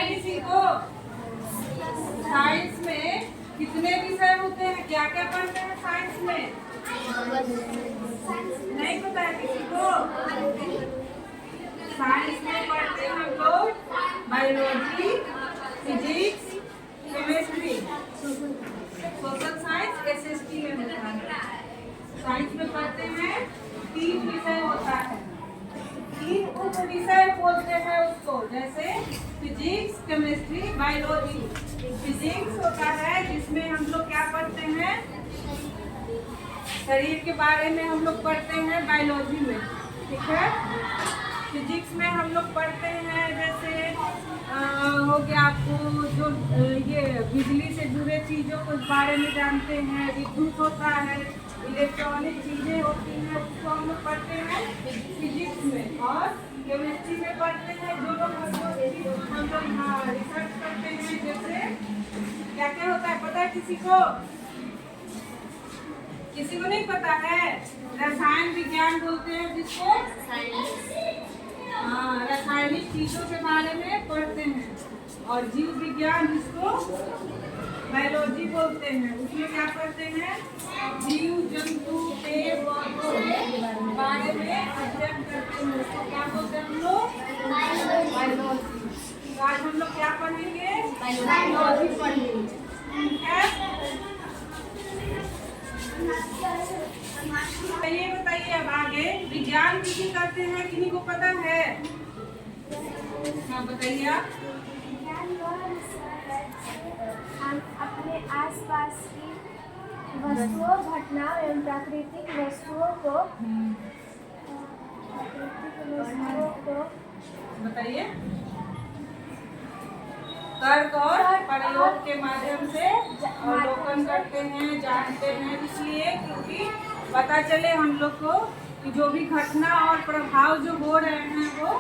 है किसी को? साइंस में कितने विषय होते हैं? क्या क्या पढ़ते हैं साइंस में? नहीं पता है किसी को? साइंस में पढ़ते हैं हम लोग biology, physics, chemistry, social science, SST में होता है। साइंस में पढ़ते हैं 3 विषय होता है, 3 उप विषय बोलते हैं उसको, जैसे फिजिक्स, केमिस्ट्री, बायोलॉजी। फिजिक्स होता है जिसमें हम लोग क्या पढ़ते हैं, शरीर के बारे में हम लोग पढ़ते हैं बायोलॉजी में, ठीक है। फिजिक्स में हम लोग पढ़ते हैं जैसे हो गया आपको जो ये बिजली से जुड़े चीज़ों के बारे में जानते हैं, विद्युत होता है, इलेक्ट्रॉनिक चीज़ें होती हैं, उसको हम लोग पढ़ते हैं फिजिक्स में। और केमिस्ट्री में पढ़ते हैं जो लोग हम लोग रिसर्च करते हैं, जैसे क्या क्या होता है पता है किसी को? किसी को नहीं पता है? रसायन विज्ञान बोलते हैं जिसको, हाँ, रासायनिक चीजों के बारे में पढ़ते हैं। और जीव विज्ञान जिसको बायोलॉजी बोलते हैं, उसमें क्या पढ़ते हैं, जीव जंतु पेड़ पौधों के बारे में अध्ययन करते हैं, उसको क्या बोलते हैं हम लोग, बायोलॉजी। तो आज हम लोग क्या पढ़ेंगे, बायोलॉजी पढ़ेंगे, ठीक है। ये बताइए अब आगे विज्ञान किसी करते हैं, किन्हीं को पता है? हाँ बताइए आप। हम अपने आसपास की वस्तुओं, घटनाओं एवं प्राकृतिक वस्तुओं को बताइए, तर्क और प्रयोग के माध्यम से अवलोकन करते हैं, जानते हैं, इसलिए क्योंकि पता चले हम लोग को कि जो भी घटना और प्रभाव जो हो रहे हैं वो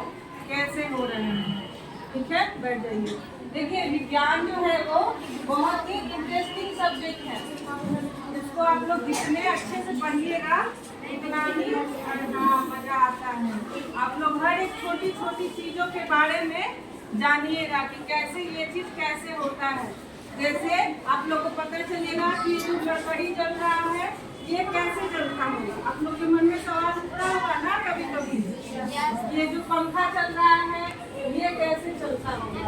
कैसे हो रहे हैं, ठीक है। बैठ जाइए। देखिए विज्ञान जो है वो बहुत ही इंटरेस्टिंग सब्जेक्ट है, इसको आप लोग जितने अच्छे से पढ़िएगा उतना ही मजा आता है। आप लोग हर एक छोटी छोटी चीज़ों के बारे में जानिएगा कि कैसे ये चीज़ कैसे होता है। जैसे आप लोग को पता चलेगा कि जो लकड़ी जल रहा है ये कैसे जलता होगा, आप लोग के मन में सवाल उठता होगा ना कभी कभी, ये जो पंखा चल रहा है ये कैसे चलता होगा।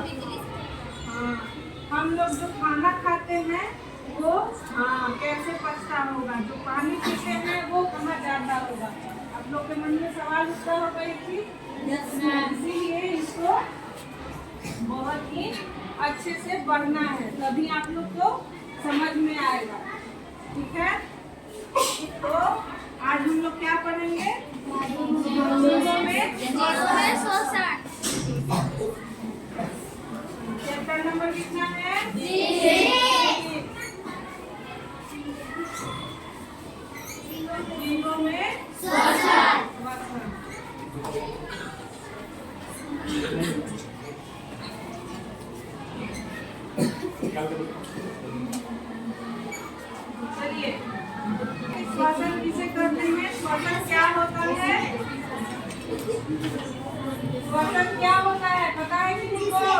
हाँ, हम लोग जो खाना खाते हैं वो कैसे पचता होगा, जो पानी पीते हैं वो कहाँ जाता होगा। आप लोग के मन में सवाल उठता होगा ये चीज, इसीलिए इसको बहुत ही अच्छे से पढ़ना है, तभी आप लोग को समझ में आएगा, ठीक है। तो आज हम लोग क्या पढ़ेंगे, चैप्टर नंबर कितना है, तीनों में चलिए श्वसन किसे करते हैं, श्वसन क्या होता है, श्वसन क्या होता है पता है किसी को?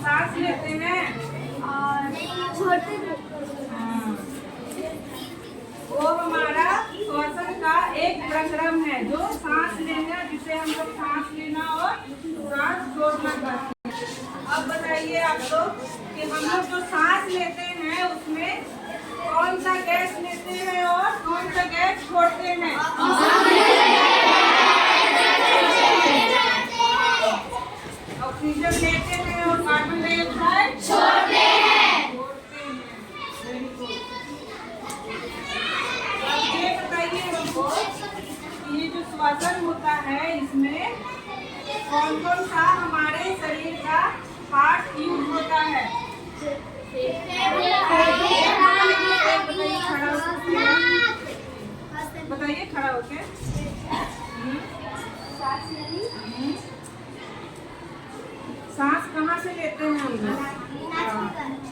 सांस लेते हैं और वो हमारा श्वसन का एक प्रक्रम है, जो सांस लेना, जिसे हम लोग सांस लेना और सांस छोड़ना करते हैं। अब बताइए आप लोग कि हम लोग जो सांस लेते हैं उसमें कौन सा गैस लेते हैं और कौन सा गैस छोड़ते हैं? ऑक्सीजन लेते हैं और कार्बन डाइऑक्साइड छोड़ते हैं। Very good. अब ये बताइए हमको ये जो श्वसन होता है इसमें कौन कौन सा हमारे शरीर का पार्ट यूज होता है? बताइए खड़ा होके। सांस कहाँ से लेते हैं हम लोग?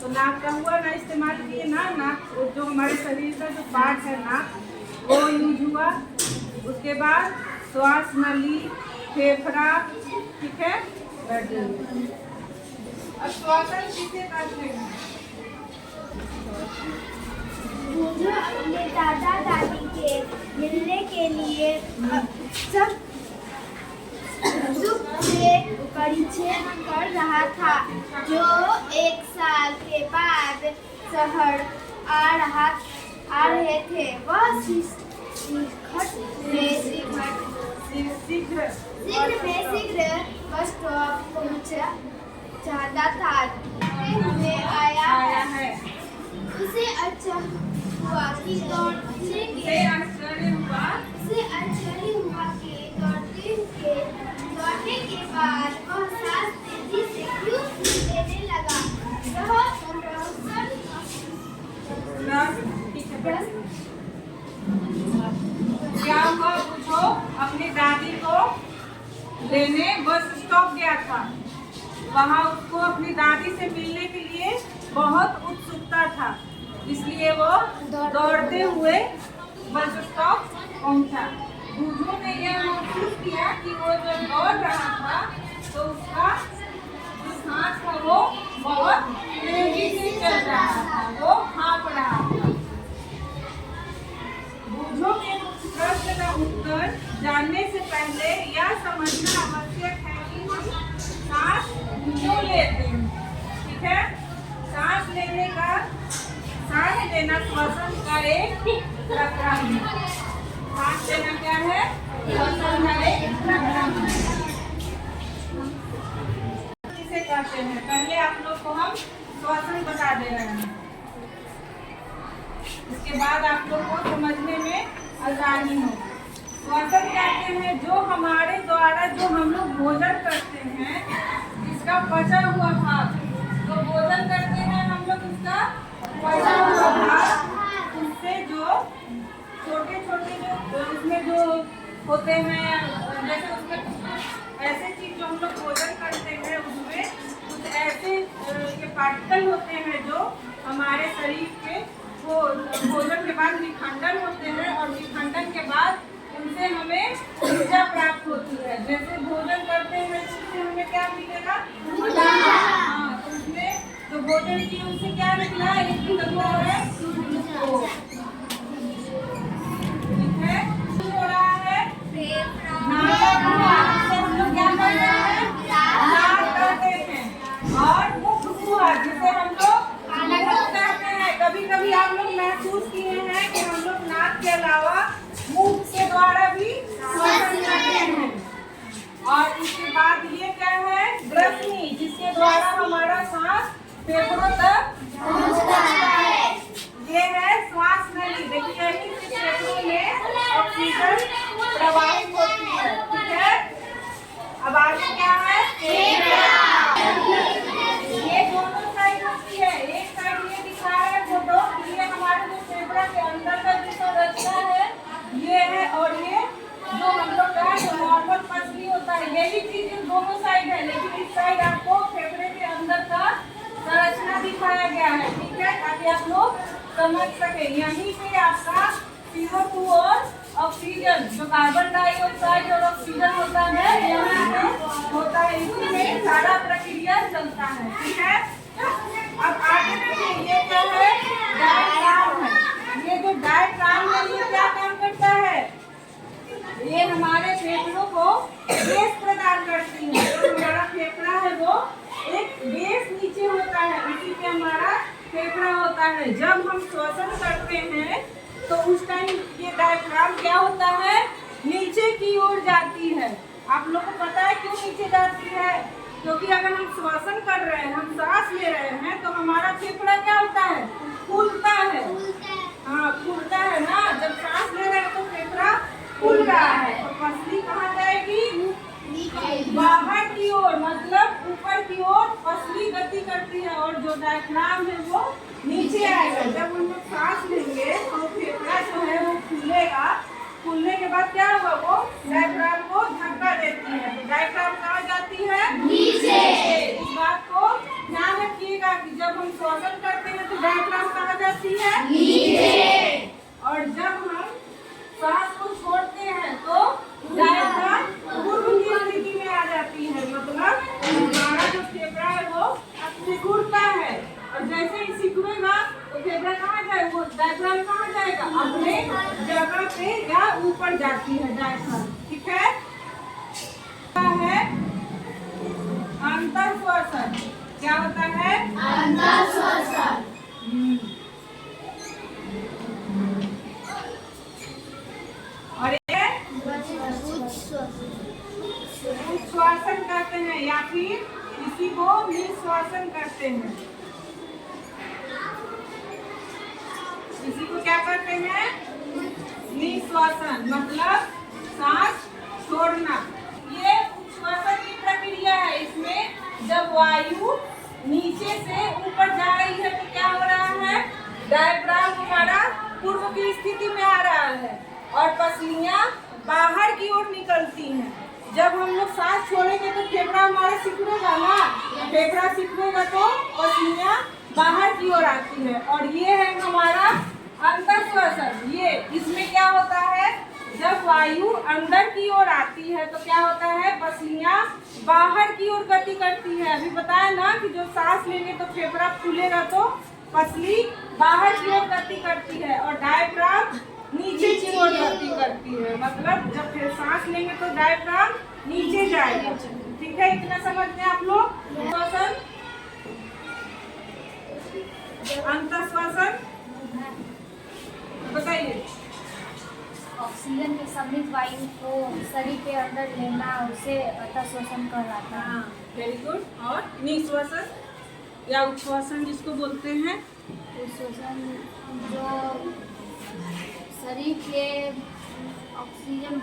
तो नाक का हुआ ना इस्तेमाल किए ना, नाक जो हमारे शरीर का जो पार्ट है नाक वो यूज हुआ। उसके बाद श्वास नली फेफड़ा, ठीक है। अब श्वसन किसे कहते हैं? मुझे अपने दादा दादी के मिलने के लिए सब सुख से परिचय कर रहा था। जो 1 साल के बाद शहर आ रहे थे, वह शीघ्र बस स्टॉप पहुंचा चाहता था। में आया है। उसे अच्छा हुआ कि दौड़ने के बाद वह सांस तेजी से क्यों लेने लगा। क्या हुआ पूछो। अपनी दादी को लेने बस स्टॉप गया था। वहाँ उसको अपनी दादी से मिलने के लिए बहुत उत्सुकता था, इसलिए वो दौड़ते हुए बस स्टॉप पहुंचा। बुद्धू ने यह महसूस किया कि वो जब दौड़ रहा था तो उसका जो सांस था वो बहुत तेजी से चल रहा था, वो हाँफ रहा था। बुद्धू के प्रश्न का उत्तर जानने से पहले यह समझना आवश्यक है कि हम सांस क्यों लेते हैं, ठीक है। सांस लेना श्वसन का एक प्रक्रम है। सांस लेना क्या है? श्वसन का एक प्रक्रम है। किसे कहते हैं? पहले आप लोग को हम श्वसन बता दे रहे हैं, इसके बाद आप लोग को समझने में आसानी हो। श्वसन कहते हैं जो हमारे द्वारा जो हम लोग भोजन करते हैं, इसका पचा हुआ भाग। जो भोजन करते हैं हम लोग, इसका पचा हुआ भाग, उससे जो छोटे छोटे जो उसमें जो होते हैं, जैसे उसमें ऐसे चीज जो हम लोग भोजन करते हैं, उसमें कुछ ऐसे ये पार्टिकल होते हैं जो हमारे शरीर के वो भोजन के बाद विखंडन होते हैं, और विखंडन के बाद उनसे हमें ऊर्जा प्राप्त होती है। जैसे भोजन करते हैं तो उससे हमें क्या मिलेगा? ऊर्जा। हाँ, तो उसमें जो भोजन की उससे क्या निकला? एक तत्व है ग्लूकोज, ठीक है। हो रहा है नाक हुआ, जिसे हम लोग क्या कर रहे हैं? नाक कहते हैं। और मुख हुआ, जिसे हम लोग मुख कहते हैं। कभी कभी आप लोग महसूस किए हैं कि हम लोग नाक के अलावा मुख के द्वारा भी श्वसन करते हैं। और इसके बाद ये क्या है? ग्रसनी, जिसके द्वारा हमारा सांस फेफड़ों तक पहुंचता है। ये है श्वास नली। देखिए यहीं से फेफड़ों में ऑक्सीजन प्रवाहित होती है, ठीक है। अब आगे क्या है? ये दोनों साइड होती है। एक साइड ये दिखा रहा है फोटो, ये हमारे जो फेफड़ा के अंदर का जो संरचना है ये है, और ये जो हम लोग का जो नॉर्मल पसली होता है, यही चीज दोनों साइड है। लेकिन इस साइड आपको फेफड़े के अंदर का संरचना दिखाया गया है, ठीक है, ताकि आप लोग समझ सके। यहीं पे आपका CO2 और ऑक्सीजन, जो कार्बन डाइऑक्साइड और ऑक्सीजन होता है, यहाँ पे होता है। इसी में सारा प्रक्रिया चलता है, ठीक है। अब आगे देखिए, ये क्या है? डायफ्राम है। ये जो डायफ्राम है, ये क्या काम करता है? ये हमारे फेफड़ों को बेस प्रदान करती है। जो हमारा फेफड़ा है वो एक बेस नीचे होता है, उसी पे हमारा फेफड़ा होता है। जब हम श्वसन करते हैं तो उस टाइम ये डायफ्राम क्या होता है? नीचे की ओर जाती है। आप लोग को पता है क्यों नीचे जाती है? क्योंकि अगर हम श्वसन कर रहे हैं, हम सांस ले रहे हैं, तो हमारा फेफड़ा क्या होता है? फूलता है। हाँ, फूलता है ना। जब सांस ले रहे हैं तो फेफड़ा फूल रहा है, तो पसली कहाँ जाएगी? बाहर की ओर, मतलब ऊपर की ओर पसली गति करती है, और जो डायफ्राम है वो नीचे आएगा। जब हम लोग सांस लेंगे तो फेफड़ा जो है वो फूलेगा। फूलने के बाद क्या होगा? वो डायफ्राम को धक्का देती है। तो डायफ्राम कहाँ जाती है? नीचे। इस बात को ध्यान रखिएगा कि जब हम श्वसन करते हैं तो डायफ्राम कहाँ जाती है? नीचे। और जब हम सांस को छोड़ते हैं तो डायफ्राम पूर्व की तो फेफड़ा कहाँ जाए, वो डायफ्राम कहाँ जाएगा, अपने जगह पे या ऊपर जाती है डायफ्राम। ठीक है, अंतर श्वसन। क्या होता है, अंतर श्वसन। और ये उच्छ्वासन करते हैं या फिर इसी को निश्वासन करते हैं। इसी को क्या करते हैं, निश्वासन, मतलब सांस छोड़ना। ये उच्छ्वासन की प्रक्रिया है। इसमें जब वायु नीचे से ऊपर जा रही है तो क्या हो रहा है, डायफ्राम हमारा पूर्व की स्थिति में आ रहा है और पसलियां बाहर की ओर निकलती हैं। जब हम लोग सांस छोड़ेंगे तो फेफड़ा हमारा सिकुड़ेगा ना, फेफड़ा सिकुड़ेगा तो पसलियां बाहर की ओर आती है। और ये है हमारा अंतर श्वसन। ये इसमें क्या होता है, जब वायु अंदर की ओर आती है तो क्या होता है, पसलियां बाहर की ओर गति करती है। अभी बताया ना कि जो सांस लेंगे तो फेफड़ा फूलेगा तो पसली बाहर की ओर गति करती है और डायफ्राम नीचे की ओर गति करती है। मतलब जब फिर सांस लेंगे तो डायफ्राम नीचे जाएगा। ठीक है, इतना समझ में आप लोग। श्वसन, अंतर श्वसन बताइए। ऑक्सीजन के समृद्ध वायु को शरीर के अंदर लेना उसे अंतर श्वसन कहलाता है। Very good. और निश्वासन या उच्छ्वासन जिसको बोलते हैं, श्वसन जो शरीर के ऑक्सीजन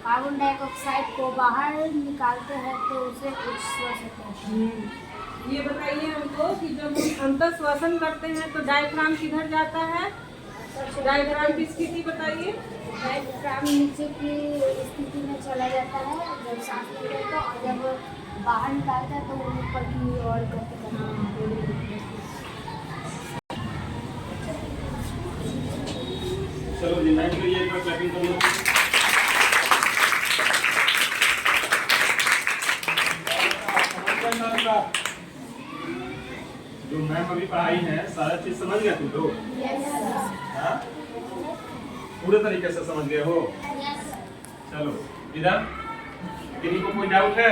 कार्बन डाइऑक्साइड को बाहर निकालते हैं तो उसे उच्छ्वसन कहते हैं। ये बताइए हमको कि जब हम अंतर श्वसन करते हैं तो डायफ्राम किधर जाता है, डायफ्राम की स्थिति बताइए। डायफ्राम नीचे की स्थिति में चला जाता है जब सांस लेते हैं तो, और जब बाहर निकालता है तो वो ऊपर की ओर गति करता है। चलो जी, नाइट के लिए एक बार क्लैपिंग कर लो। जो मैम अभी पढ़ाई है सारा चीज समझ गया तुम लोग? हाँ, पूरे तरीके से समझ गए हो? चलो इधर, किसी को कोई डाउट है?